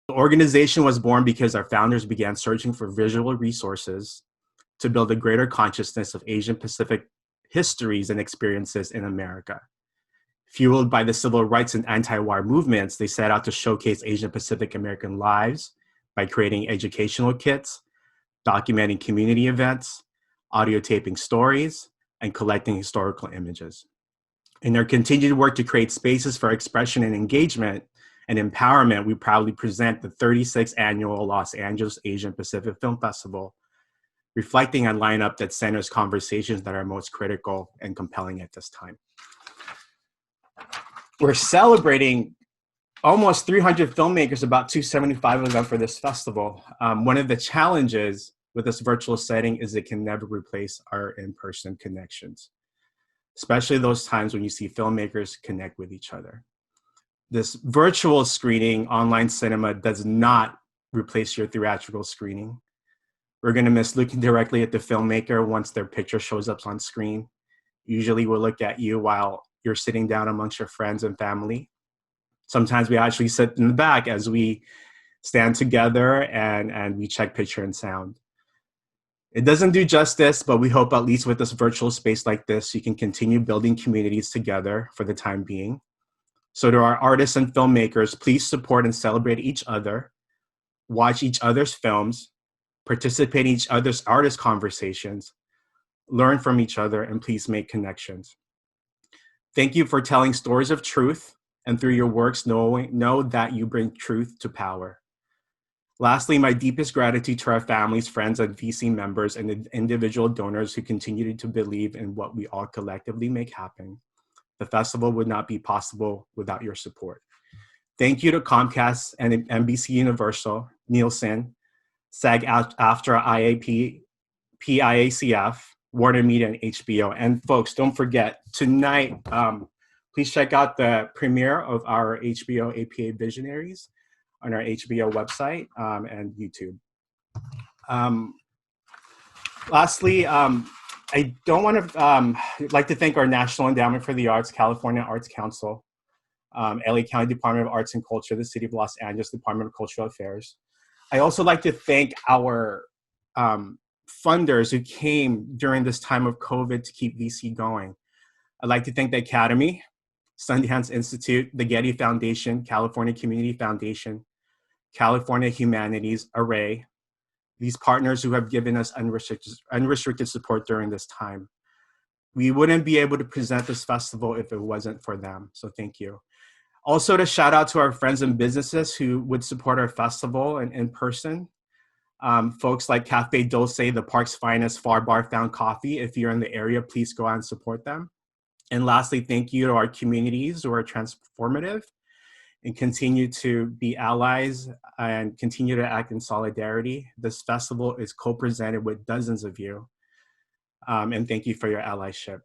The organization was born because our founders began searching for visual resources to build a greater consciousness of Asian Pacific histories and experiences in America. Fueled by the civil rights and anti-war movements, they set out to showcase Asian Pacific American lives by creating educational kits, documenting community events, audio taping stories, and collecting historical images. In their continued work to create spaces for expression and engagement and empowerment, we proudly present the 36th annual Los Angeles Asian Pacific Film Festival, reflecting a lineup that centers conversations that are most critical and compelling at this time. We're celebrating almost 300 filmmakers, about 275 of them for this festival. One of the challenges with this virtual setting is it can never replace our in-person connections, especially those times when you see filmmakers connect with each other. This virtual screening, online cinema, does not replace your theatrical screening. We're gonna miss looking directly at the filmmaker once their picture shows up on screen. Usually we'll look at you while you're sitting down amongst your friends and family. Sometimes we actually sit in the back as we stand together and we check picture and sound. It doesn't do justice, but we hope at least with this virtual space like this, you can continue building communities together for the time being. So to our artists and filmmakers, please support and celebrate each other, watch each other's films, participate in each other's artist conversations, learn from each other, and please make connections. Thank you for telling stories of truth, and through your works, know that you bring truth to power. Lastly, my deepest gratitude to our families, friends, and VC members and the individual donors who continue to believe in what we all collectively make happen. The festival would not be possible without your support. Thank you to Comcast and NBC Universal, Nielsen, SAG-AFTRA, IAP, PIACF, Warner Media, and HBO. And folks, don't forget, tonight, please check out the premiere of our HBO APA Visionaries on our HBO website and YouTube. Lastly, I don't want to like to thank our National Endowment for the Arts, California Arts Council, LA County Department of Arts and Culture, the City of Los Angeles Department of Cultural Affairs. I also like to thank our funders who came during this time of COVID to keep VC going. I'd like to thank the Academy, Sundance Institute, the Getty Foundation, California Community Foundation, California Humanities, Array, these partners who have given us unrestricted support during this time. We wouldn't be able to present this festival if it wasn't for them, so thank you. Also to shout out to our friends and businesses who would support our festival and in person. Folks like Cafe Dulce, the park's finest Far Bar Found Coffee. If you're in the area, please go out and support them. And lastly, thank you to our communities who are transformative and continue to be allies and continue to act in solidarity. This festival is co-presented with dozens of you. And thank you for your allyship.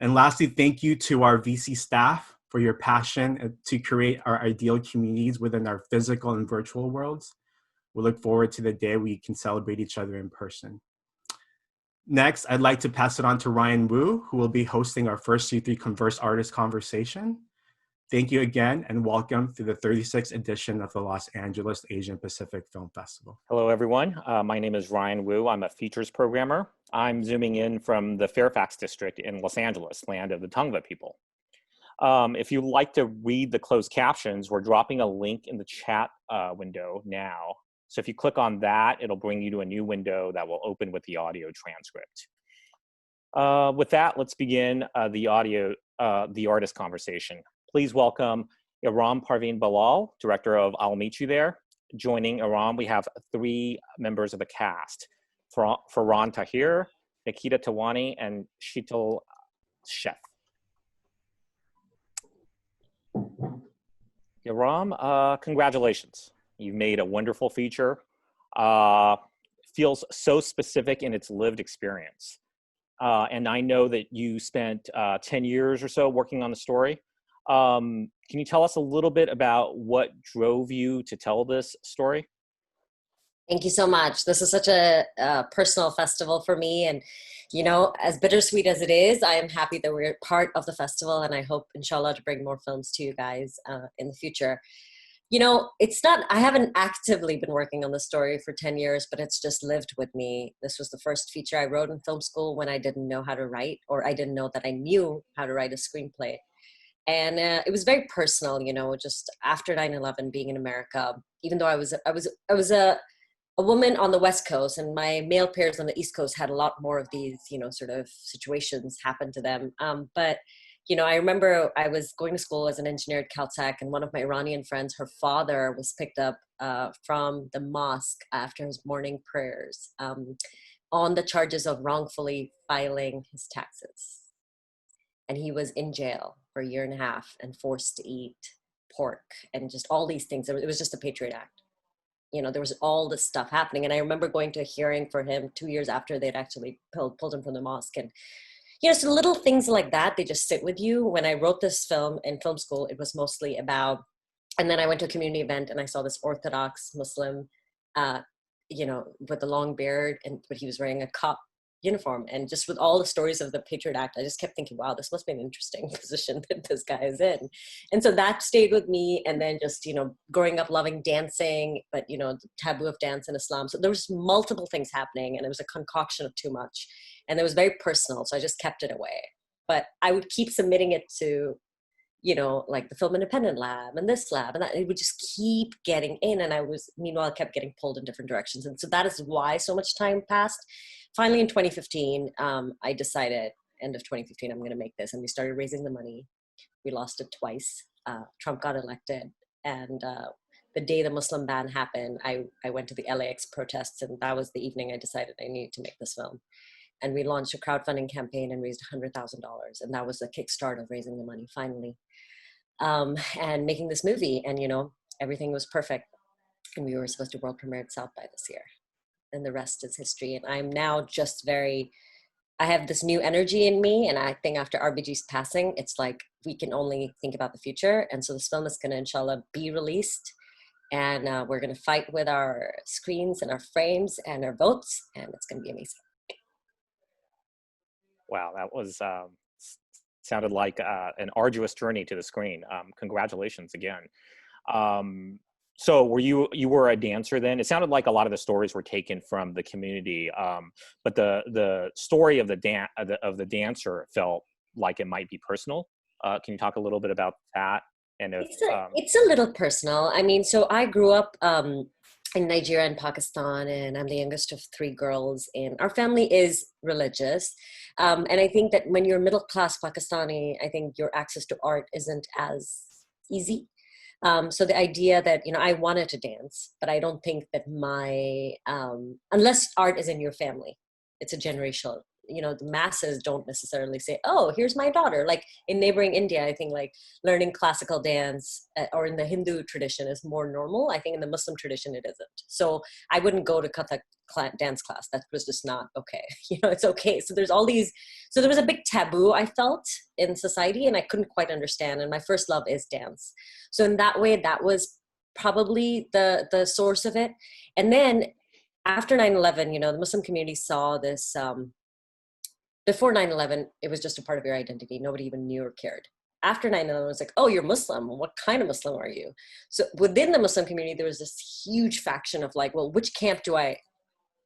And lastly, thank you to our VC staff for your passion to create our ideal communities within our physical and virtual worlds. We look forward to the day we can celebrate each other in person. Next, I'd like to pass it on to Ryan Wu, who will be hosting our first C3 Converse Artist Conversation. Thank you again and welcome to the 36th edition of the Los Angeles Asian Pacific Film Festival. Hello, everyone. My name is Ryan Wu. I'm a features programmer. I'm zooming in from the Fairfax district in Los Angeles, land of the Tongva people. If you'd like to read the closed captions, we're dropping a link in the chat window now. So if you click on that, it'll bring you to a new window that will open with the audio transcript. With that, let's begin the artist conversation. Please welcome Iram Parveen Bilal, director of I'll Meet You There. Joining Iram, we have 3 members of the cast, Farhan Tahir, Nikita Tawani, and Sheetal Sheth. Iram, congratulations. You've made a wonderful feature. Feels so specific in its lived experience. And I know that you spent 10 years or so working on the story. Can you tell us a little bit about what drove you to tell this story? Thank you so much. This is such a personal festival for me. And, you know, as bittersweet as it is, I am happy that we're part of the festival. And I hope, inshallah, to bring more films to you guys in the future. You know, it's not, I haven't actively been working on the story for 10 years, but it's just lived with me. This was the first feature I wrote in film school when I didn't know how to write, or I didn't know that I knew how to write a screenplay. And it was very personal, you know, just after 9/11, being in America, even though I was a woman on the West Coast, and my male peers on the East Coast had a lot more of these, you know, sort of situations happen to them. But, you know, I remember I was going to school as an engineer at Caltech, and one of my Iranian friends, her father was picked up from the mosque after his morning prayers on the charges of wrongfully filing his taxes. And he was in jail for a year and a half and forced to eat pork and just all these things. It was just a Patriot Act. You know, there was all this stuff happening. And I remember going to a hearing for him 2 years after they'd actually pulled him from the mosque. And, you know, so little things like that, they just sit with you. When I wrote this film in film school, it was mostly about, and then I went to a community event and I saw this Orthodox Muslim, you know, with a long beard, but he was wearing a cop uniform. And just with all the stories of the Patriot Act, I just kept thinking, wow, this must be an interesting position that this guy is in. And so that stayed with me. And then just, you know, growing up loving dancing, but, you know, the taboo of dance in Islam. So there was multiple things happening, and it was a concoction of too much. And it was very personal. So I just kept it away. But I would keep submitting it to, you know, like the Film Independent Lab and this lab, and that, it would just keep getting in. And I was, meanwhile, kept getting pulled in different directions. And so that is why so much time passed. Finally, in 2015, I decided, end of 2015, I'm going to make this. And we started raising the money. We lost it twice. Trump got elected. And the day the Muslim ban happened, I went to the LAX protests. And that was the evening I decided I needed to make this film. And we launched a crowdfunding campaign and raised $100,000. And that was the kickstart of raising the money, finally. And making this movie. And, you know, everything was perfect. And we were supposed to world premiere at South by this year. And the rest is history. And I'm now just I have this new energy in me. And I think after RBG's passing, it's like we can only think about the future. And so this film is going to, inshallah, be released. And we're going to fight with our screens and our frames and our votes. And it's going to be amazing. Wow, that was sounded like an arduous journey to the screen. Congratulations again. So you were a dancer then? It sounded like a lot of the stories were taken from the community, but the story of the dancer felt like it might be personal. Can you talk a little bit about that? And if it's a little personal. I mean, so I grew up in Nigeria and Pakistan, and I'm the youngest of 3 girls, and our family is religious. And I think that when you're middle class Pakistani, I think your access to art isn't as easy. So the idea that, you know, I wanted to dance, but I don't think that unless art is in your family, it's a generational, you know, the masses don't necessarily say, oh, here's my daughter. Like in neighboring India, I think like learning classical dance or in the Hindu tradition is more normal. I think in the Muslim tradition, it isn't. So I wouldn't go to Kathak dance class. That was just not okay. You know, it's okay. So there's all these, so there was a big taboo I felt in society, and I couldn't quite understand. And my first love is dance. So in that way, that was probably the source of it. And then after 9/11, you know, the Muslim community saw this, before 9/11, it was just a part of your identity. Nobody even knew or cared. After 9/11, it was like, oh, you're Muslim. What kind of Muslim are you? So within the Muslim community, there was this huge faction of like, well, which camp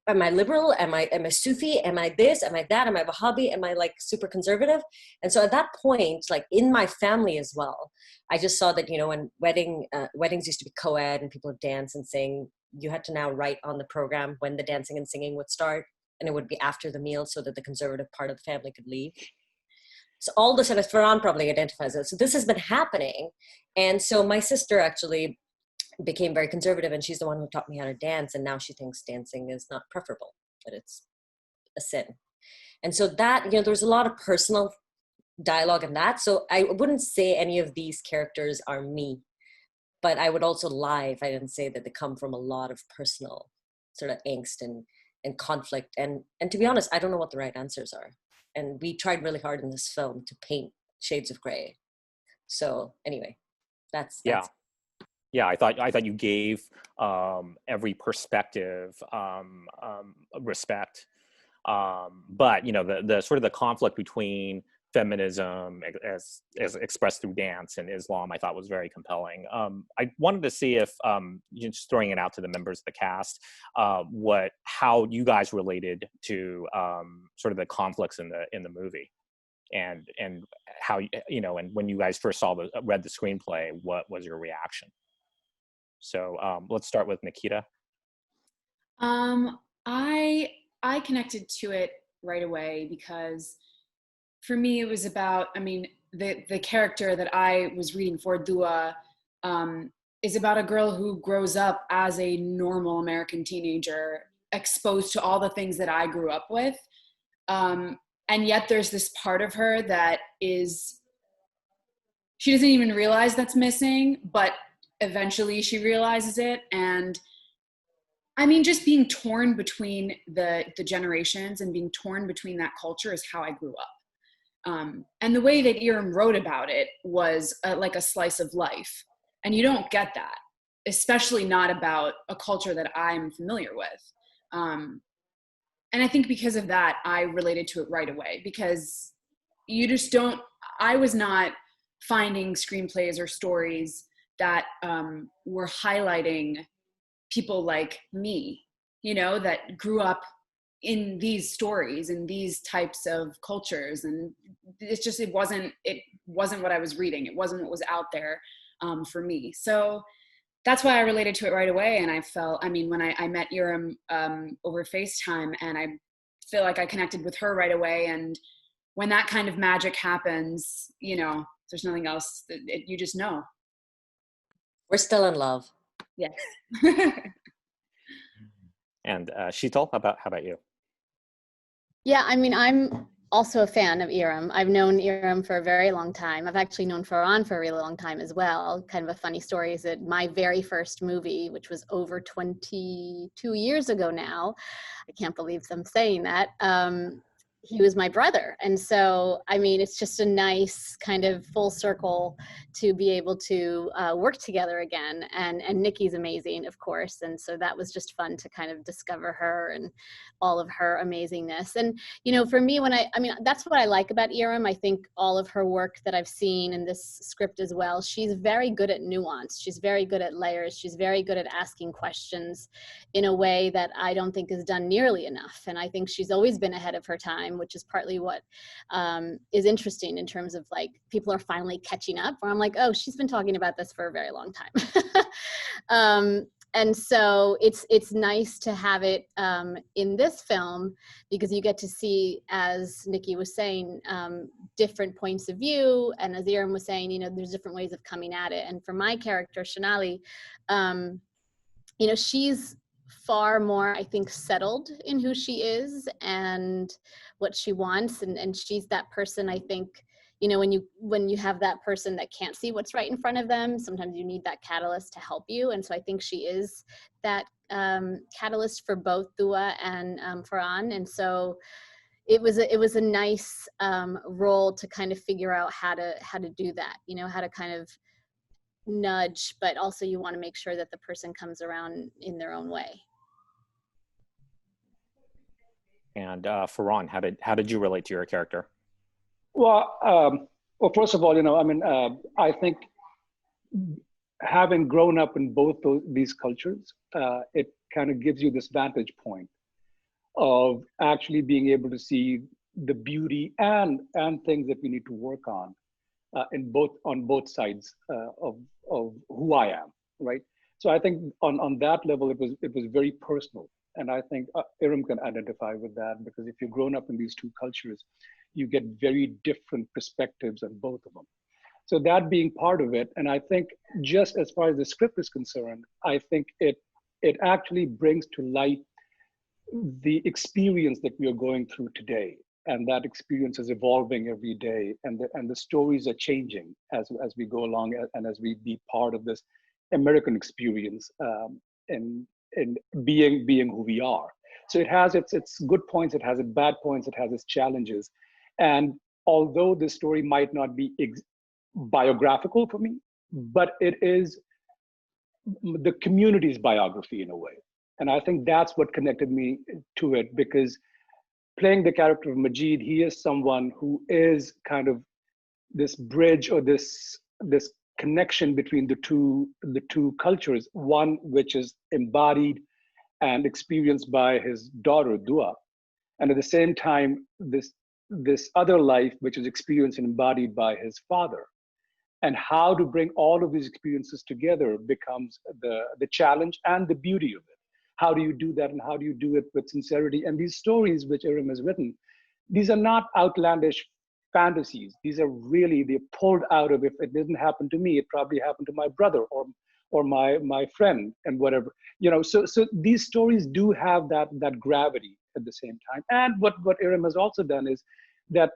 am I liberal? Am I Sufi? Am I this? Am I that? Am I Wahhabi? Am I like super conservative? And so at that point, like in my family as well, I just saw that, you know, when weddings used to be co-ed and people would dance and sing, you had to now write on the program when the dancing and singing would start. And it would be after the meal so that the conservative part of the family could leave. So all this, and Farhan probably identifies it. So this has been happening. And so my sister actually became very conservative, and she's the one who taught me how to dance. And now she thinks dancing is not preferable, that it's a sin. And so that, you know, there's a lot of personal dialogue in that. So I wouldn't say any of these characters are me, but I would also lie if I didn't say that they come from a lot of personal sort of angst and conflict. And to be honest, I don't know what the right answers are. And we tried really hard in this film to paint shades of gray. So anyway, that's yeah. I thought you gave every perspective respect, but you know the sort of the conflict between feminism as expressed through dance and Islam, I thought was very compelling. I wanted to see if, just throwing it out to the members of the cast, how you guys related to sort of the conflicts in the movie, and how, you know, and when you guys first read the screenplay, what was your reaction? So let's start with Nikita. I connected to it right away because for me it was about, I mean, the character that I was reading for, Dua, is about a girl who grows up as a normal American teenager, exposed to all the things that I grew up with. And yet there's this part of her that she doesn't even realize that's missing, but eventually she realizes it. And I mean, just being torn between the generations and being torn between that culture is how I grew up. And the way that Iram wrote about it was like a slice of life. And you don't get that, especially not about a culture that I'm familiar with. And I think because of that, I related to it right away, because you just don't, I was not finding screenplays or stories that were highlighting people like me, you know, that grew up in these stories, in these types of cultures. And it's just, it wasn't what I was reading. It wasn't what was out there for me. So that's why I related to it right away. And I felt, I mean, when I met Iram over FaceTime, and I feel like I connected with her right away. And when that kind of magic happens, you know, there's nothing else, you just know. We're still in love. Yes. And Sheetal, how about you? Yeah, I mean, I'm also a fan of Iram. I've known Iram for a very long time. I've actually known Farhan for a really long time as well. Kind of a funny story is that my very first movie, which was over 22 years ago now, I can't believe I'm saying that, he was my brother. And so, I mean, it's just a nice kind of full circle to be able to work together again. And Nikki's amazing, of course. And so that was just fun to kind of discover her and all of her amazingness. And, you know, for me, I mean, that's what I like about Iram. I think all of her work that I've seen in this script as well, she's very good at nuance. She's very good at layers. She's very good at asking questions in a way that I don't think is done nearly enough. And I think she's always been ahead of her time, which is partly what is interesting in terms of like people are finally catching up, where I'm like, oh, she's been talking about this for a very long time. And so it's nice to have it in this film, because you get to see, as Nikki was saying, different points of view. And as Iram was saying, you know, there's different ways of coming at it. And for my character, Shonali, you know, she's far more, I think, settled in who she is and what she wants. And she's that person, I think, you know, when you have that person that can't see what's right in front of them, sometimes you need that catalyst to help you. And so I think she is that catalyst for both Dua and Farhan. And so it was a nice role to kind of figure out how to do that, you know, how to kind of nudge, but also you want to make sure that the person comes around in their own way. And Farhan, how did you relate to your character? Well, first of all, you know, I mean, I think having grown up in both these cultures, it kind of gives you this vantage point of actually being able to see the beauty and things that we need to work on on both sides of who I am, right? So I think on that level, it was very personal. And I think Iram can identify with that, because if you've grown up in these two cultures, you get very different perspectives on both of them. So that being part of it, and I think just as far as the script is concerned, I think it actually brings to light the experience that we are going through today. And that experience is evolving every day, and the stories are changing as we go along, and as we be part of this American experience, and being who we are. So it has its good points, it has its bad points, it has its challenges. And although this story might not be biographical for me, but it is the community's biography in a way. And I think that's what connected me to it, because playing the character of Majid, he is someone who is kind of this bridge or this connection between the two cultures, one which is embodied and experienced by his daughter Dua, and at the same time this other life which is experienced and embodied by his father. And how to bring all of these experiences together becomes the challenge and the beauty of it. How do you do that, and how do you do it with sincerity? And these stories which Iram has written, these are not outlandish fantasies. These are really, they're pulled out of, if it didn't happen to me, it probably happened to my brother or my friend and whatever. So these stories do have that gravity at the same time. And what Iram has also done is that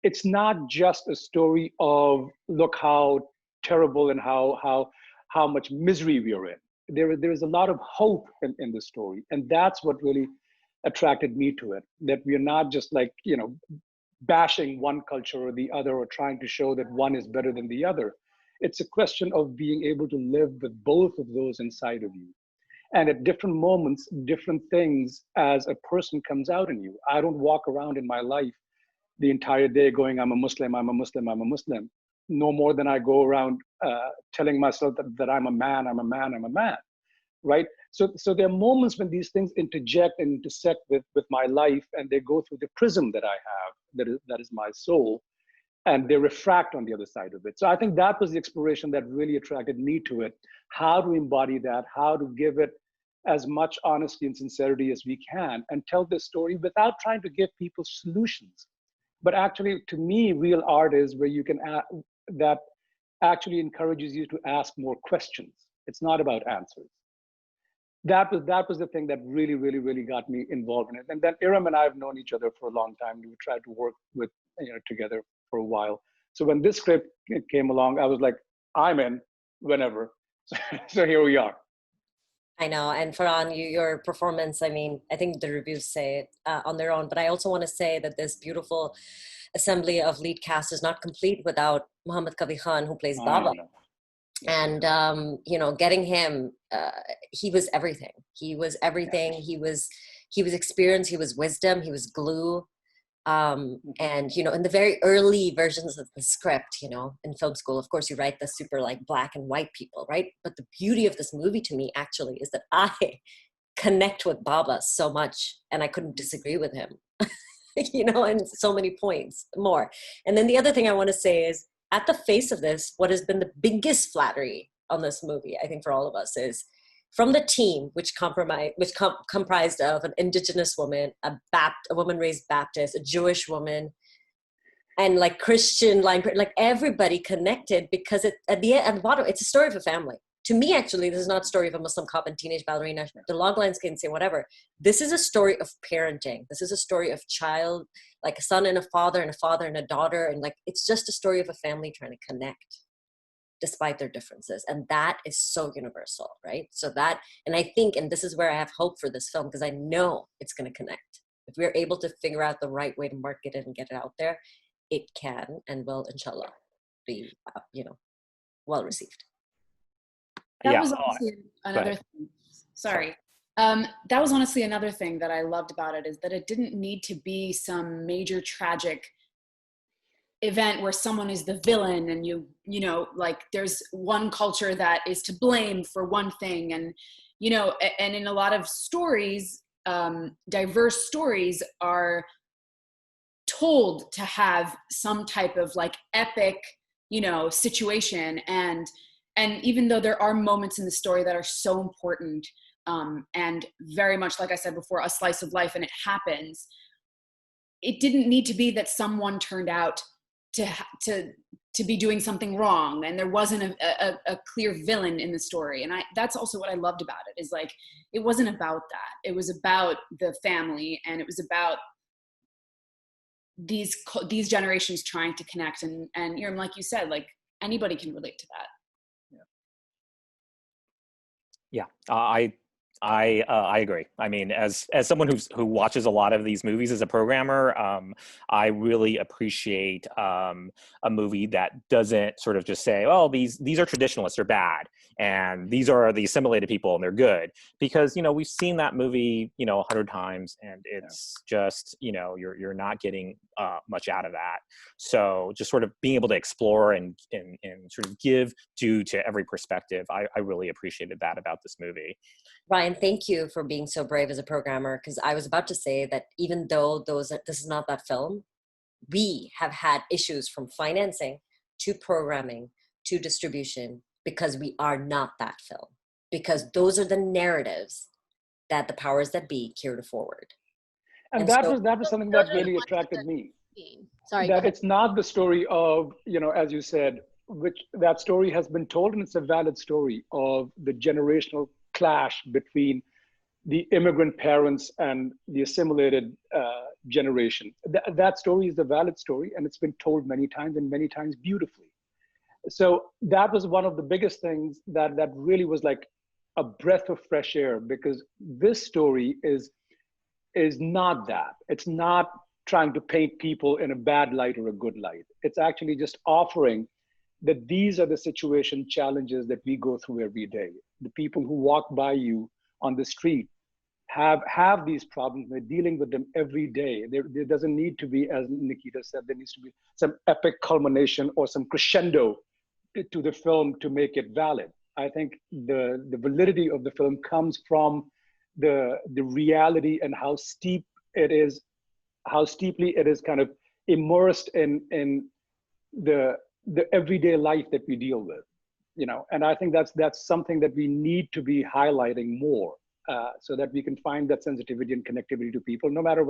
it's not just a story of look how terrible and how much misery we are in. There is a lot of hope in the story, and that's what really attracted me to it. That we are not just like bashing one culture or the other, or trying to show that one is better than the other. It's a question of being able to live with both of those inside of you, and at different moments, different things as a person comes out in you. I don't walk around in my life the entire day going, I'm a Muslim, I'm a Muslim, I'm a Muslim. No more than I go around telling myself that I'm a man, I'm a man, I'm a man, right? So there are moments when these things interject and intersect with my life, and they go through the prism that I have, that is my soul, and they refract on the other side of it. So I think that was the exploration that really attracted me to it. How to embody that, how to give it as much honesty and sincerity as we can, and tell this story without trying to give people solutions. But actually, to me, real art is where you can that actually encourages you to ask more questions. It's not about answers. That was the thing that really, really, really got me involved in it. And then Iram and I have known each other for a long time. We tried to work with together for a while. So when this script came along, I was like, I'm in whenever. So here we are. I know. And Farhan, your performance, I mean, I think the reviews say it on their own, but I also want to say that this beautiful assembly of lead cast is not complete without Muhammad Kavi Khan, who plays Baba. And, getting him, he was everything. He was everything. He was experience, he was wisdom, he was glue. And, in the very early versions of the script, in film school, of course, you write the super like black and white people, right? But the beauty of this movie to me actually is that I connect with Baba so much, and I couldn't disagree with him, in so many points more. And then the other thing I want to say is, at the face of this, what has been the biggest flattery on this movie, I think for all of us, is from the team, which comprised of an indigenous woman, a woman raised Baptist, a Jewish woman, and like Christian, like everybody connected, because at the bottom, it's a story of a family. To me, actually, this is not a story of a Muslim cop and teenage ballerina. The loglines can say whatever. This is a story of parenting. This is a story of child, like a son and a father and a daughter. And like, it's just a story of a family trying to connect despite their differences. And that is so universal, right? So that, and I think, and this is where I have hope for this film, because I know it's going to connect. If we're able to figure out the right way to market it and get it out there, it can and will, inshallah, be, well received. That was honestly another thing. Sorry. That was honestly another thing that I loved about it, is that it didn't need to be some major tragic event where someone is the villain and like there's one culture that is to blame for one thing. And, and in a lot of stories, diverse stories are told to have some type of like epic, situation. And even though there are moments in the story that are so important, and very much, like I said before, a slice of life, and it happens, it didn't need to be that someone turned out to be doing something wrong, and there wasn't a clear villain in the story. And that's also what I loved about it, is like, it wasn't about that. It was about the family, and it was about these generations trying to connect. And like you said, like anybody can relate to that. Yeah, I I agree. I mean, as someone who watches a lot of these movies as a programmer, I really appreciate a movie that doesn't sort of just say, "Oh, these are traditionalists, they're bad, and these are the assimilated people, and they're good," because we've seen that movie 100 times, and it's just you're not getting much out of that. So just sort of being able to explore and sort of give due to every perspective, I really appreciated that about this movie. Ryan, thank you for being so brave as a programmer, because I was about to say that even though this is not that film, we have had issues from financing to programming to distribution because we are not that film. Because those are the narratives that the powers that be care to forward. And that was something that really attracted me. Sorry, that it's not the story of, as you said, which that story has been told, and it's a valid story of the generational clash between the immigrant parents and the assimilated generation. That story is a valid story, and it's been told many times, and many times beautifully. So that was one of the biggest things that really was like a breath of fresh air, because this story is not that. It's not trying to paint people in a bad light or a good light. It's actually just offering that these are the situation challenges that we go through every day. The people who walk by you on the street have these problems. They're dealing with them every day. There doesn't need to be, as Nikita said, there needs to be some epic culmination or some crescendo to the film to make it valid. I think the validity of the film comes from the reality and how steeply it is kind of immersed in the everyday life that we deal with, and I think that's something that we need to be highlighting more, so that we can find that sensitivity and connectivity to people, no matter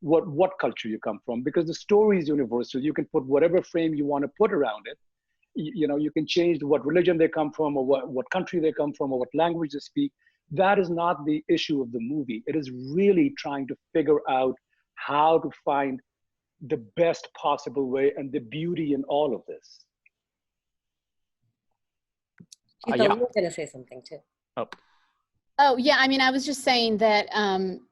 what culture you come from, because the story is universal. You can put whatever frame you want to put around it. You can change what religion they come from, or what country they come from, or what language they speak. That is not the issue of the movie. It is really trying to figure out how to find the best possible way and the beauty in all of this. You Yeah. were going to say something too. Oh yeah, I mean, I was just saying that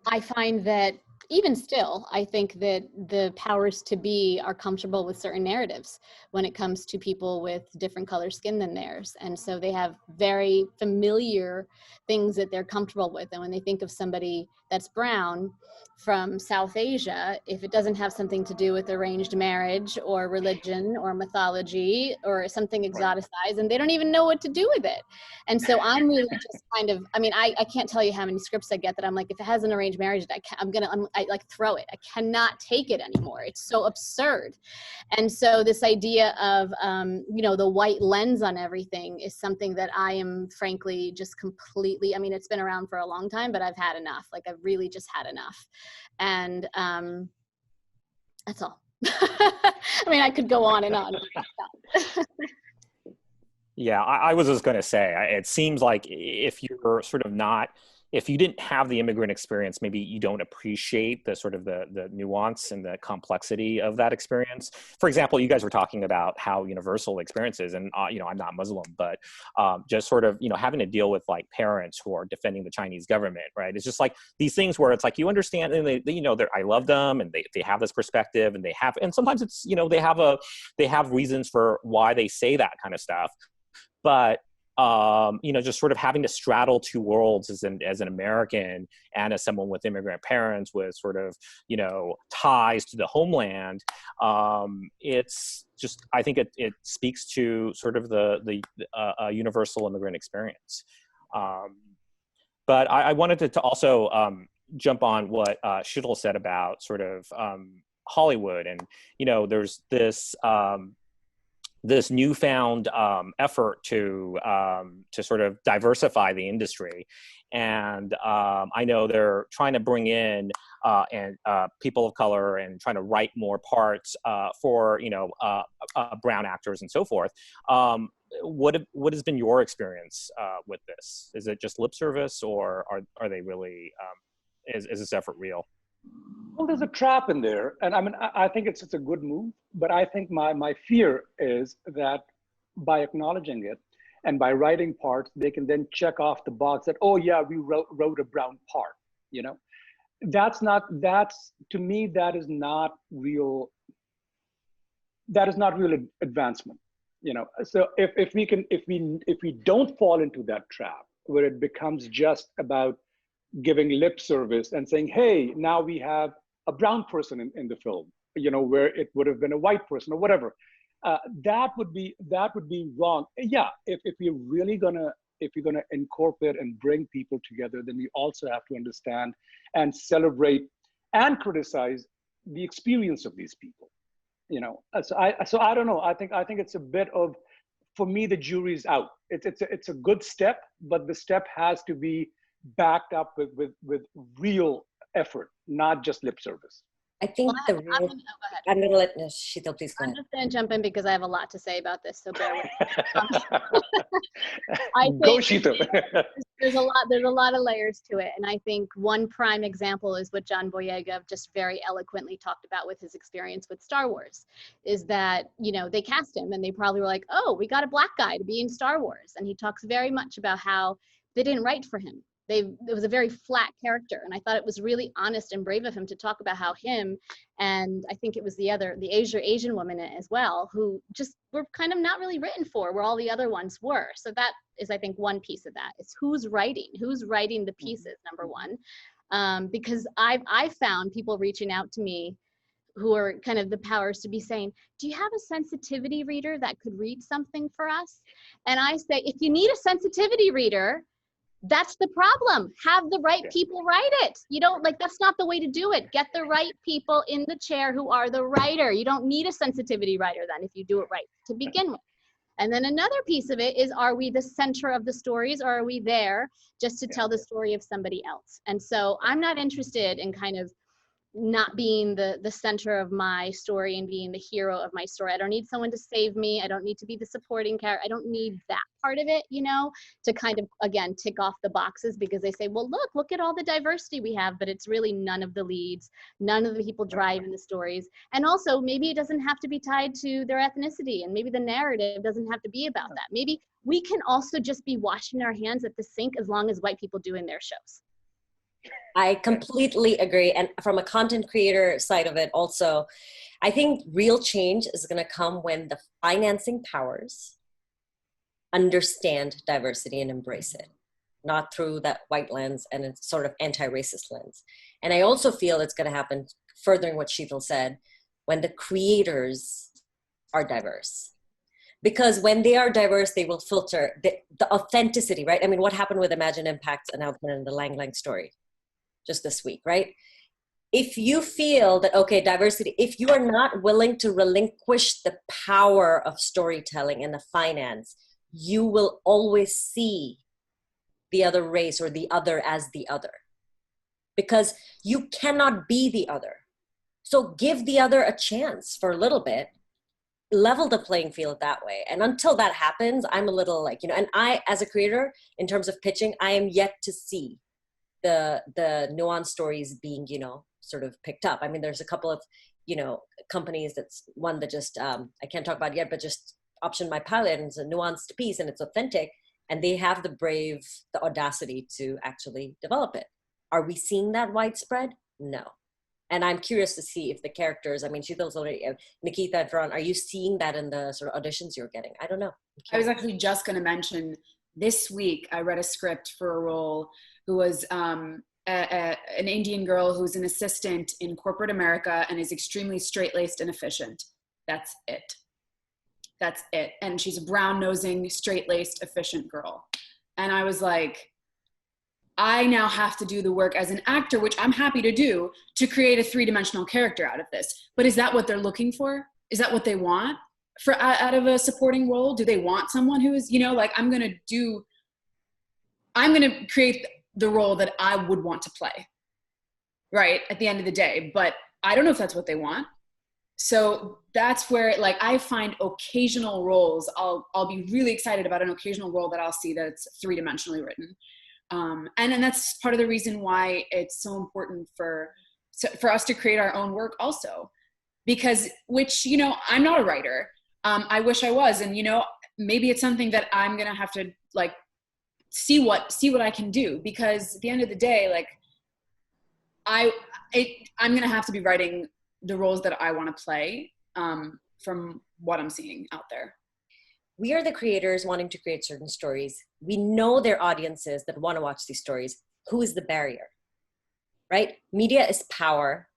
I find that even still, I think that the powers to be are comfortable with certain narratives when it comes to people with different color skin than theirs. And so they have very familiar things that they're comfortable with. And when they think of somebody that's brown from South Asia, if it doesn't have something to do with arranged marriage or religion or mythology or something exoticized, and they don't even know what to do with it. And so I'm really just kind of, I mean, I can't tell you how many scripts I get that I'm like, if it has an arranged marriage, I like throw it. I cannot take it anymore. It's so absurd. And so this idea of, the white lens on everything is something that I am frankly just completely, I mean, it's been around for a long time, but I've had enough. Like I've really just had enough. And that's all. I mean, I could go on and on. Yeah, I was just going to say, it seems like if you're sort of not, if you didn't have the immigrant experience, maybe you don't appreciate the sort of the nuance and the complexity of that experience. For example, you guys were talking about how universal experiences, and I'm not Muslim, but just sort of having to deal with like parents who are defending the Chinese government, right? It's just like these things where it's like you understand, and I love them, and they have this perspective, and sometimes it's they have reasons for why they say that kind of stuff, but just sort of having to straddle two worlds as an American and as someone with immigrant parents with sort of, ties to the homeland. It's just, I think it speaks to sort of the universal immigrant experience. But I wanted to also jump on what Shitl said about sort of Hollywood, and, there's this newfound effort to sort of diversify the industry, and I know they're trying to bring in people of color and trying to write more parts for brown actors and so forth. What has been your experience with this? Is it just lip service, or are they really is this effort real? Well, there's a trap in there. And I mean, I think it's a good move, but I think my fear is that by acknowledging it, And by writing parts, they can then check off the box that, oh yeah, we wrote a brown part, you know? To me, that is not real advancement, you know? So if we don't fall into that trap where it becomes just about giving lip service and saying, hey, now we have a brown person in the film, you know, where it would have been a white person or whatever. That would be wrong. Yeah, if we're gonna incorporate and bring people together, then we also have to understand and celebrate and criticize the experience of these people. You know, so I don't know. I think it's a bit of, for me, the jury's out. It's a good step, but the step has to be backed up with real effort, not just lip service. I think Well, I'm going to let Sheetal please go I'm ahead. just going to jump in because I have a lot to say about this, so bear with me. I Go, think Sheetal. there's a lot of layers to it, and I think one prime example is what John Boyega just very eloquently talked about with his experience with Star Wars, is that, you know, they cast him and they probably were like, oh, we got a black guy to be in Star Wars, and he talks very much about how they didn't write for him. It was a very flat character, and I thought it was really honest and brave of him to talk about how him and I think it was the Asian woman as well, who just were kind of not really written for where all the other ones were. So that is, I think, one piece of that. It's who's writing the pieces, number one, because I've found people reaching out to me who are kind of the powers to be saying, do you have a sensitivity reader that could read something for us? And I say, if you need a sensitivity reader, that's the problem. Have the right people write it. You don't that's not the way to do it. Get the right people in the chair who are the writer. You don't need a sensitivity writer then if you do it right to begin with. And then another piece of it is, are we the center of the stories, or are we there just to tell the story of somebody else? And so I'm not interested in kind of not being the center of my story and being the hero of my story. I don't need someone to save me. I don't need to be the supporting character. I don't need that part of it, you know, to kind of, again, tick off the boxes, because they say, well, look at all the diversity we have, but it's really none of the leads, none of the people driving the stories. And also, maybe it doesn't have to be tied to their ethnicity, and maybe the narrative doesn't have to be about that. Maybe we can also just be washing our hands at the sink as long as white people do in their shows. I completely agree. And from a content creator side of it also, I think real change is going to come when the financing powers understand diversity and embrace it, not through that white lens and it's sort of anti-racist lens. And I also feel it's going to happen, furthering what Sheetal said, when the creators are diverse. Because when they are diverse, they will filter the authenticity, right? I mean, what happened with Imagine Impact's announcement in the Lang Lang story just this week, right? If you feel that, okay, diversity, if you are not willing to relinquish the power of storytelling and the finance, you will always see the other race or the other as the other, because you cannot be the other. So give the other a chance for a little bit, level the playing field that way. And until that happens, I'm a little like, you know, and I, as a creator, in terms of pitching, I am yet to see the nuanced stories being, you know, sort of picked up. I mean, there's a couple of, you know, companies, that's one that just, I can't talk about yet, but just optioned my pilot, and it's a nuanced piece and it's authentic, and they have the audacity to actually develop it. Are we seeing that widespread? No. And I'm curious to see if the characters, I mean, Sheetal's already, Nikita and Farhan, are you seeing that in the sort of auditions you're getting? I don't know. I was actually just going to mention, this week I read a script for a role who was an Indian girl who's an assistant in corporate America and is extremely straight-laced and efficient. That's it. That's it. And she's a brown-nosing, straight-laced, efficient girl. And I was like, I now have to do the work as an actor, which I'm happy to do, to create a three-dimensional character out of this. But is that what they're looking for? Is that what they want out of a supporting role? Do they want someone who is, you know, like, I'm going to create the role that I would want to play, right, at the end of the day. But I don't know if that's what they want. So that's where, like, I find occasional roles, I'll be really excited about an occasional role that I'll see that's three-dimensionally written. And that's part of the reason why it's so important for us to create our own work also, because, which, you know, I'm not a writer. I wish I was. And, you know, maybe it's something that I'm going to have to like see what I can do, because at the end of the day, like I'm going to have to be writing the roles that I want to play, from what I'm seeing out there. We are the creators wanting to create certain stories. We know their audiences that want to watch these stories. Who is the barrier, right? Media is power.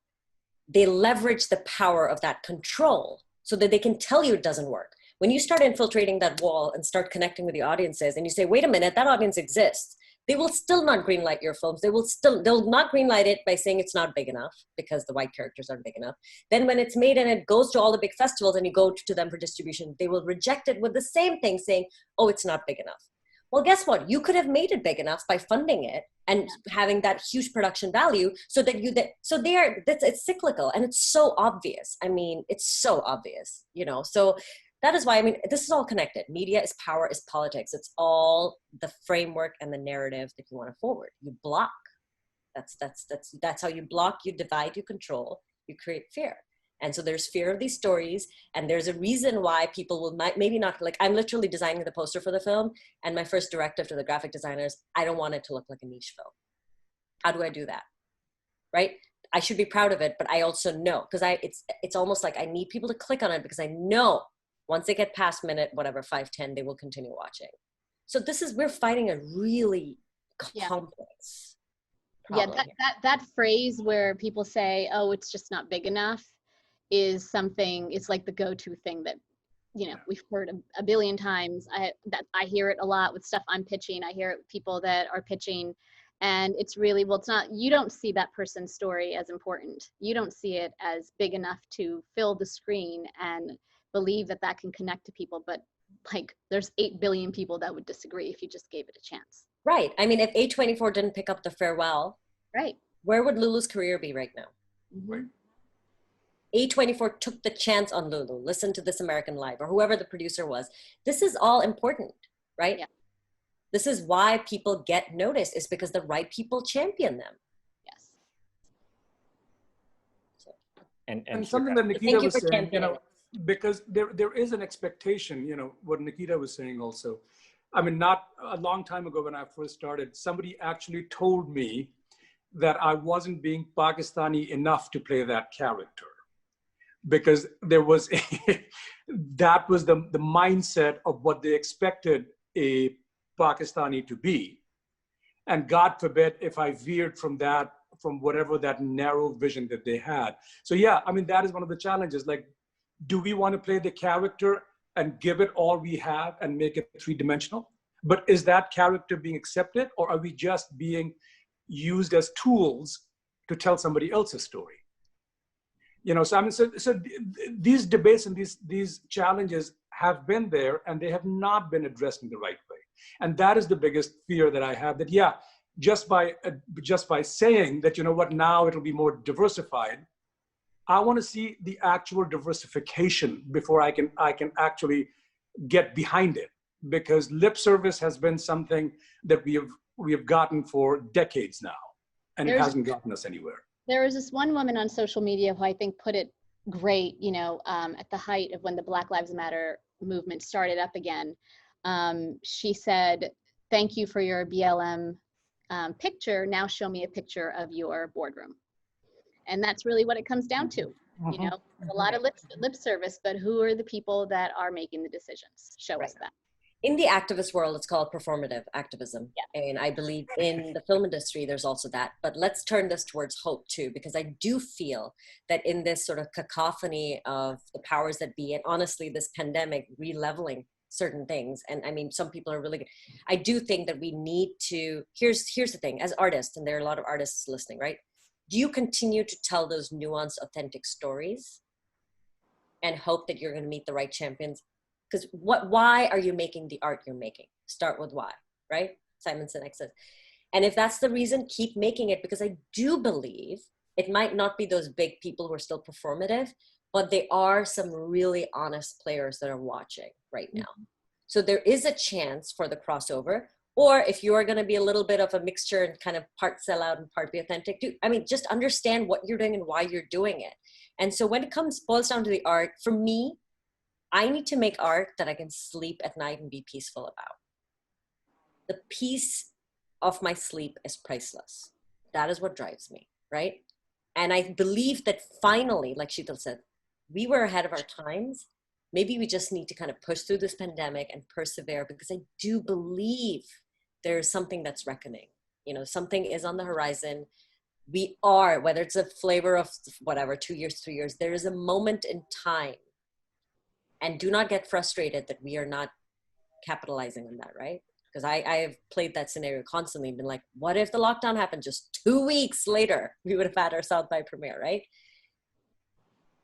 They leverage the power of that control so that they can tell you it doesn't work. When you start infiltrating that wall and start connecting with the audiences and you say, wait a minute, that audience exists, they will still not greenlight your films. They'll not greenlight it by saying it's not big enough because the white characters aren't big enough. Then when it's made and it goes to all the big festivals and you go to them for distribution, they will reject it with the same thing saying, oh, it's not big enough. Well, guess what? You could have made it big enough by funding it and having that huge production value so that it's cyclical and it's so obvious. I mean, it's so obvious, you know, so that is why, I mean, this is all connected. Media is power, is politics. It's all the framework and the narrative that you want to forward. You block. That's how you block, you divide, you control, you create fear. And so there's fear of these stories. And there's a reason why people will maybe not, like, I'm literally designing the poster for the film. And my first directive to the graphic designers, I don't want it to look like a niche film. How do I do that? Right? I should be proud of it, but I also know, because it's almost like I need people to click on it because I know once they get past minute, whatever, 5-10, they will continue watching. So we're fighting a really complex problem. Yeah, that phrase where people say, oh, it's just not big enough is something, it's like the go-to thing that, you know, we've heard a billion times. I hear it a lot with stuff I'm pitching. I hear it with people that are pitching, and it's really, well, it's not, you don't see that person's story as important. You don't see it as big enough to fill the screen and believe that can connect to people, but like there's 8 billion people that would disagree if you just gave it a chance. Right. I mean, if A24 didn't pick up The Farewell, right, where would Lulu's career be right now? Mm-hmm. A24 took the chance on Lulu. Listen to This American Life, or whoever the producer was. This is all important, right? Yeah. This is why people get noticed, is because the right people champion them. Yes. So, and something that Nikita was saying, you know, because there is an expectation, you know, what Nikita was saying also. I mean, not a long time ago when I first started, somebody actually told me that I wasn't being Pakistani enough to play that character, because there was that was the mindset of what they expected a Pakistani to be. And God forbid if I veered from that, from whatever that narrow vision that they had. So yeah, I mean, that is one of the challenges. Like, do we want to play the character and give it all we have and make it 3-dimensional? But is that character being accepted, or are we just being used as tools to tell somebody else's story? You know, so I mean, so these debates and these challenges have been there, and they have not been addressed in the right way. And that is the biggest fear that I have, that yeah, just by saying that, you know what, now it'll be more diversified, I want to see the actual diversification before I can actually get behind it, because lip service has been something that we have gotten for decades now, and it hasn't gotten us anywhere. There was this one woman on social media who I think put it great, you know, at the height of when the Black Lives Matter movement started up again. She said, "Thank you for your BLM picture. Now show me a picture of your boardroom." And that's really what it comes down to. You know, a lot of lip service, but who are the people that are making the decisions? Show us that. In the activist world, it's called performative activism. Yeah. And I believe in the film industry, there's also that. But let's turn this towards hope too, because I do feel that in this sort of cacophony of the powers that be, and honestly, this pandemic re-leveling certain things. And I mean, some people are really good. I do think that we need to, here's the thing, as artists, and there are a lot of artists listening, right? Do you continue to tell those nuanced, authentic stories and hope that you're going to meet the right champions? Because why are you making the art you're making? Start with why, right? Simon Sinek says. And if that's the reason, keep making it, because I do believe it might not be those big people who are still performative, but they are some really honest players that are watching right now. Mm-hmm. So there is a chance for the crossover. Or if you are going to be a little bit of a mixture and kind of part sell out and part be authentic, just understand what you're doing and why you're doing it. And so when it boils down to the art, for me, I need to make art that I can sleep at night and be peaceful about. The peace of my sleep is priceless. That is what drives me, right? And I believe that finally, like Sheetal said, we were ahead of our times. Maybe we just need to kind of push through this pandemic and persevere, because I do believe there's something that's reckoning. You know, something is on the horizon. We are, whether it's a flavor of whatever, 2 years, 3 years, there is a moment in time. And do not get frustrated that we are not capitalizing on that, right? Because I've played that scenario constantly, been like, what if the lockdown happened just 2 weeks later? We would have had our South by premiere, right?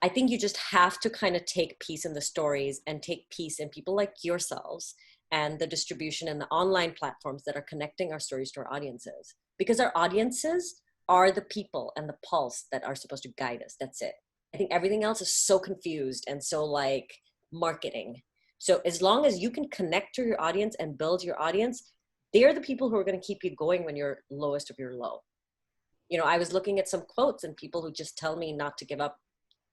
I think you just have to kind of take peace in the stories and take peace in people like yourselves and the distribution and the online platforms that are connecting our stories to our audiences. Because our audiences are the people and the pulse that are supposed to guide us. That's it. I think everything else is so confused and so like marketing. So as long as you can connect to your audience and build your audience, they're the people who are going to keep you going when you're lowest of your low. You know, I was looking at some quotes and people who just tell me not to give up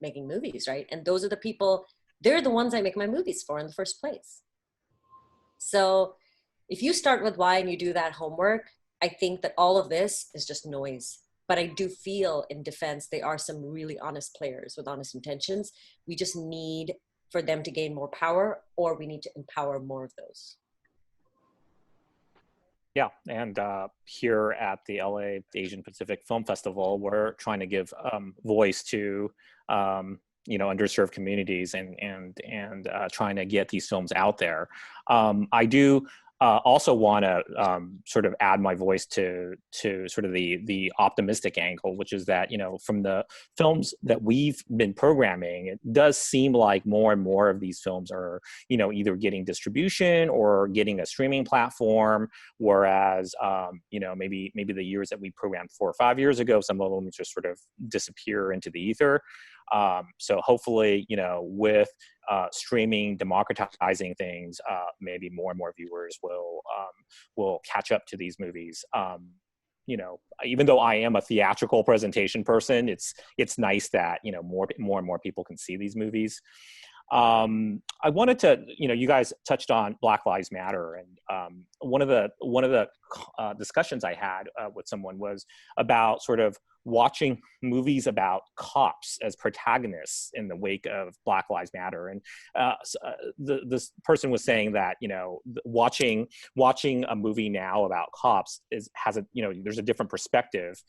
making movies, right? And those are the people, they're the ones I make my movies for in the first place. So if you start with why and you do that homework, I think that all of this is just noise. But I do feel in defense, there are some really honest players with honest intentions. We just need for them to gain more power, or we need to empower more of those. Yeah, and here at the LA Asian Pacific Film Festival, we're trying to give voice to you know, underserved communities and trying to get these films out there. I do also want to sort of add my voice to sort of the optimistic angle, which is that, you know, from the films that we've been programming, it does seem like more and more of these films are, you know, either getting distribution or getting a streaming platform, whereas, you know, maybe the years that we programmed 4 or 5 years ago, some of them just sort of disappear into the ether. So hopefully, you know, with streaming democratizing things, maybe more and more viewers will catch up to these movies. You know, even though I am a theatrical presentation person, it's nice that, you know, more and more people can see these movies. I wanted to, you know, you guys touched on Black Lives Matter, and one of the discussions I had with someone was about sort of watching movies about cops as protagonists in the wake of Black Lives Matter, and this person was saying that, you know, watching a movie now about cops has a, you know, there's a different perspective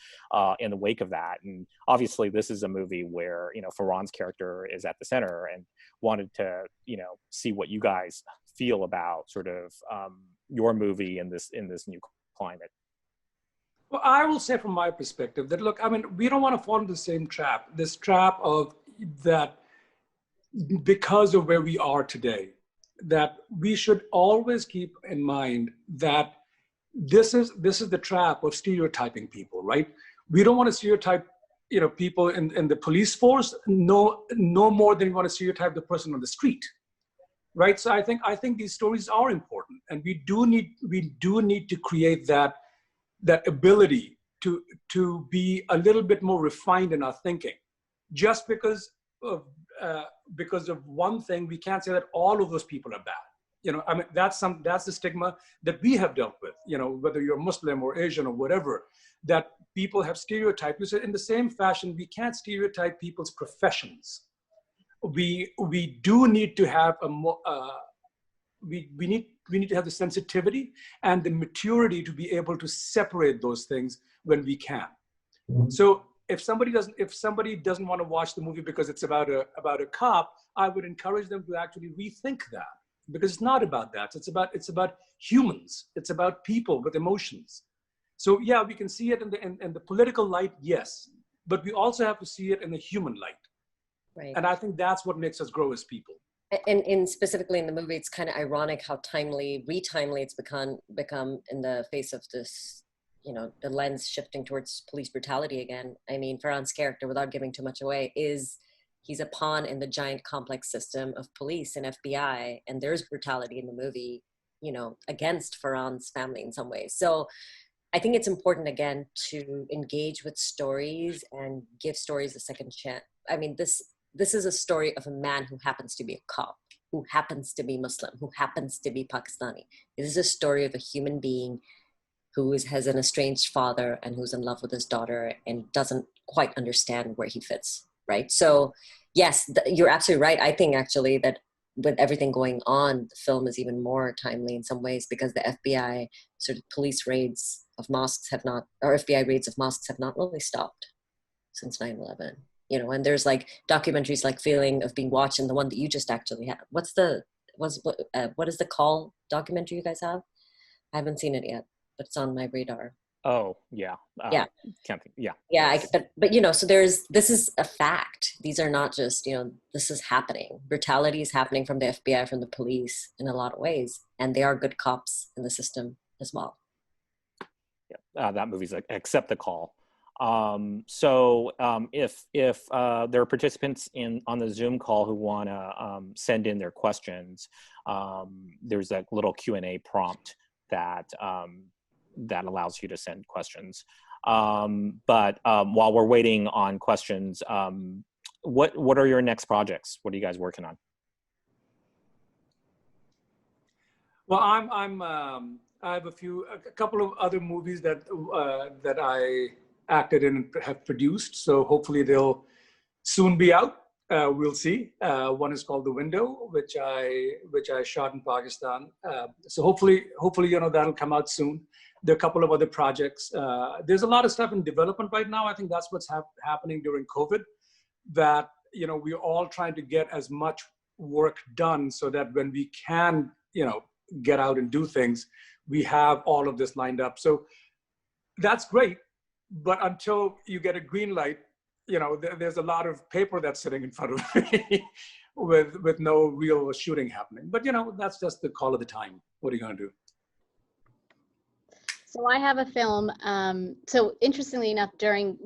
in the wake of that, and obviously this is a movie where, you know, Farhan's character is at the center, and wanted to, you know, see what you guys feel about sort of your movie in this new climate. Well, I will say from my perspective that, look, I mean, we don't want to fall into the same trap, this trap of that because of where we are today, that we should always keep in mind that this is the trap of stereotyping people, right? We don't want to stereotype, you know, people in the police force no more than we want to stereotype the person on the street, right? So I think these stories are important, and we do need to create that ability to be a little bit more refined in our thinking. Just because of one thing, we can't say that all of those people are bad. You know, I mean, that's the stigma that we have dealt with, you know, whether you're Muslim or Asian or whatever, that people have stereotyped. So in the same fashion, we can't stereotype people's professions. We do need to have a more, we need to have the sensitivity and the maturity to be able to separate those things when we can. So if somebody doesn't want to watch the movie because it's about a cop, I would encourage them to actually rethink that, because it's not about that. It's about humans. It's about people with emotions. So yeah, we can see it in the political light, yes, but we also have to see it in the human light. Right. And I think that's what makes us grow as people. And specifically in the movie, it's kind of ironic how timely it's become in the face of this, you know, the lens shifting towards police brutality again. I mean, Farhan's character, without giving too much away, he's a pawn in the giant complex system of police and FBI, and there's brutality in the movie, you know, against Farhan's family in some ways. So I think it's important, again, to engage with stories and give stories a second chance. I mean, this is a story of a man who happens to be a cop. who happens to be Muslim, who happens to be Pakistani. This is a story of a human being who has an estranged father and who's in love with his daughter and doesn't quite understand where he fits, right? So yes, you're absolutely right. I think actually that with everything going on, the film is even more timely in some ways because the FBI sort of police raids of mosques have not, or FBI raids of mosques have not really stopped since 9/11. You know, and there's like documentaries like Feeling of Being Watched, and the one that you just actually had. What is the Call documentary you guys have? I haven't seen it yet, but it's on my radar. Oh yeah. Yeah. Can't think. Yeah. Yeah. But you know, so this is a fact. These are not just, you know, this is happening. Brutality is happening from the FBI, from the police in a lot of ways, and they are good cops in the system as well. Yeah. That movie's like Accept the Call. If there are participants on the Zoom call who want to send in their questions, there's a little Q&A prompt that allows you to send questions. But while we're waiting on questions, what are your next projects? What are you guys working on? Well, I have a couple of other movies that I acted in and have produced. So hopefully they'll soon be out. We'll see. One is called The Window, which I shot in Pakistan. So hopefully, you know, that'll come out soon. There are a couple of other projects. There's a lot of stuff in development right now. I think that's what's happening during COVID, that, you know, we're all trying to get as much work done so that when we can, you know, get out and do things, we have all of this lined up. So that's great. But until you get a green light, you know, there's a lot of paper that's sitting in front of me with no real shooting happening. But, you know, that's just the call of the time. What are you going to do? So I have a film. So interestingly enough, during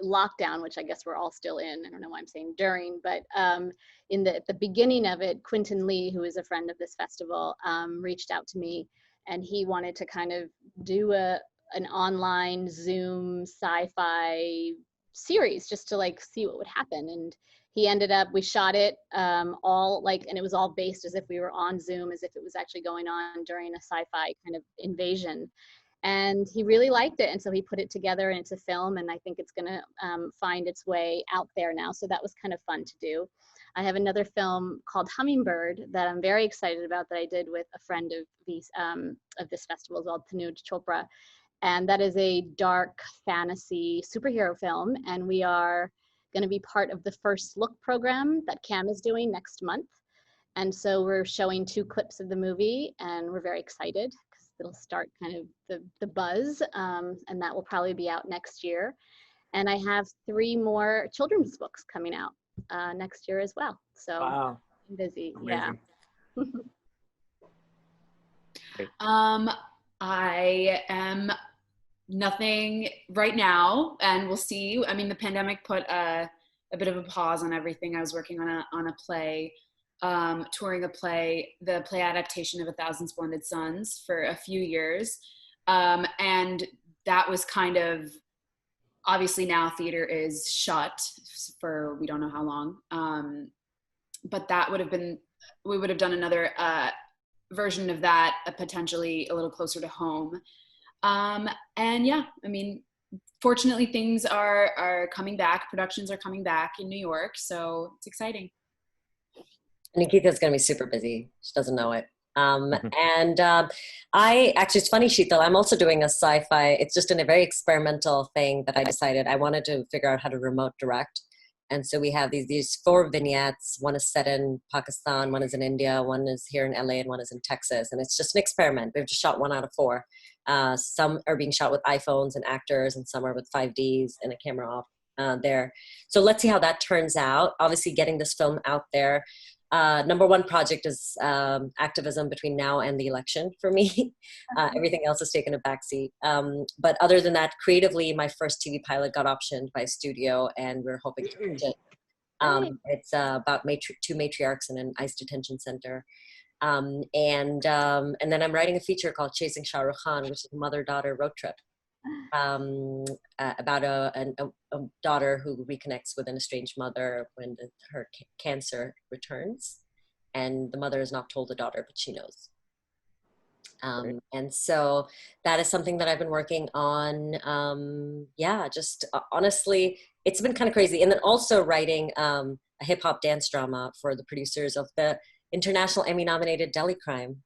lockdown, which I guess we're all still in, I don't know why I'm saying during, but in the beginning of it, Quentin Lee, who is a friend of this festival, reached out to me, and he wanted to kind of do an online Zoom sci-fi series just to like see what would happen. And he ended up, we shot it all like, and it was all based as if we were on Zoom, as if it was actually going on during a sci-fi kind of invasion. And he really liked it. And so he put it together, and it's a film, and I think it's gonna find its way out there now. So that was kind of fun to do. I have another film called Hummingbird that I'm very excited about, that I did with a friend of this festival as well, Tanuj Chopra. And that is a dark fantasy superhero film. And we are going to be part of the First Look program that Cam is doing next month. And so we're showing 2 clips of the movie, and we're very excited because it'll start kind of the buzz. And that will probably be out next year. And I have 3 more children's books coming out next year as well. So wow. I'm busy. Amazing. Yeah. I am nothing right now, and we'll see. I mean, the pandemic put a bit of a pause on everything. I was working on a play, touring the play adaptation of 1,000 Splendid Suns for a few years. And that was kind of, obviously now theater is shut for we don't know how long. But that we would have done another version of that, potentially a little closer to home. And yeah, I mean, fortunately things are coming back. Productions are coming back in New York, so it's exciting. Nikita's going to be super busy. She doesn't know it. And I actually, it's funny, Sheetal, I'm also doing a sci-fi. It's just in a very experimental thing that I decided I wanted to figure out how to remote direct. And so we have these 4 vignettes. One is set in Pakistan, one is in India, one is here in LA, and one is in Texas. And it's just an experiment. We've just shot 1 out of 4. Some are being shot with iPhones and actors, and some are with 5Ds and a camera off there. So let's see how that turns out. Obviously, getting this film out there. Number 1 project is activism between now and the election for me. Everything else has taken a backseat. But other than that, creatively, my first TV pilot got optioned by a studio, and we're hoping to pitch it. It's about 2 matriarchs in an ICE detention center. And then I'm writing a feature called Chasing Shah Rukh Khan, which is a mother-daughter road trip. About a daughter who reconnects with an estranged mother when her cancer returns. and the mother has not told the daughter, but she knows. And so that is something that I've been working on. Yeah, just honestly, it's been kind of crazy. And then also writing a hip hop dance drama for the producers of the International Emmy nominated Deli Crime.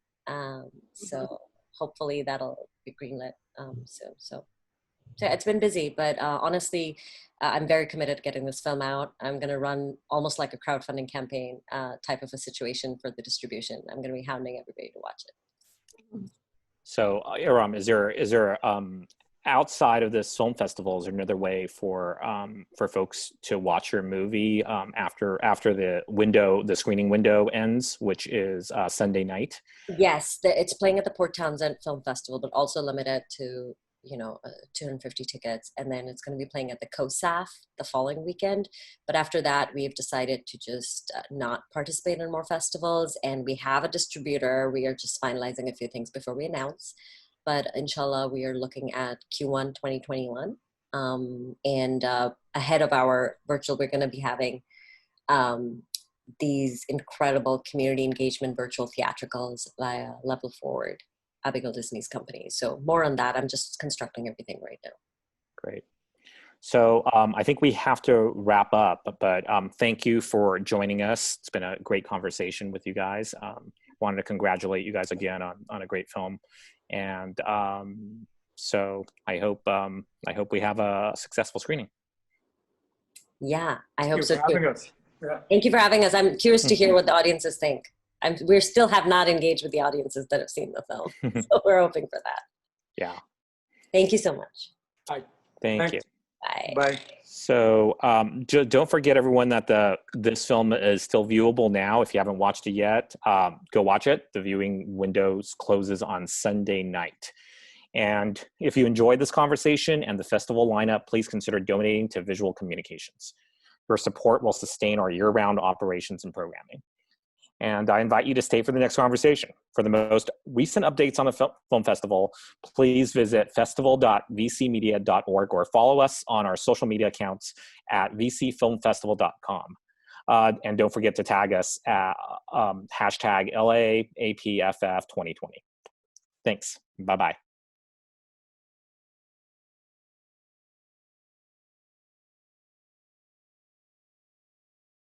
So hopefully that'll be greenlit soon. So it's been busy, but honestly, I'm very committed to getting this film out. I'm going to run almost like a crowdfunding campaign type of a situation for the distribution. I'm going to be hounding everybody to watch it. So, Iram, is there outside of this film festival, is there another way for folks to watch your movie after the screening window ends, which is Sunday night? Yes, it's playing at the Port Townsend Film Festival, but also limited to 250 tickets, and then it's going to be playing at the COSAF the following weekend. But after that, we've decided to just not participate in more festivals, and we have a distributor. We are just finalizing a few things before we announce, but inshallah, we are looking at Q1 2021, and ahead of our virtual, we're going to be having these incredible community engagement virtual theatricals via Level Forward, Abigail Disney's company. So more on that. I'm just constructing everything right now. Great. So I think we have to wrap up, but thank you for joining us. It's been a great conversation with you guys. Wanted to congratulate you guys again on a great film. And so I hope we have a successful screening. Yeah, I hope so too. Thank you for having us. Yeah. Thank you for having us. I'm curious to hear what the audiences think. We still have not engaged with the audiences that have seen the film. So we're hoping for that. Yeah. Thank you so much. Bye. Thank you. Bye. Bye. So don't forget, everyone, that this film is still viewable now. If you haven't watched it yet, go watch it. The viewing window closes on Sunday night. And if you enjoyed this conversation and the festival lineup, please consider donating to Visual Communications. Your support will sustain our year-round operations and programming. And I invite you to stay for the next conversation. For the most recent updates on the film festival, please visit festival.vcmedia.org or follow us on our social media accounts at vcfilmfestival.com. And don't forget to tag us at hashtag LAAPFF 2020. Thanks. Bye-bye.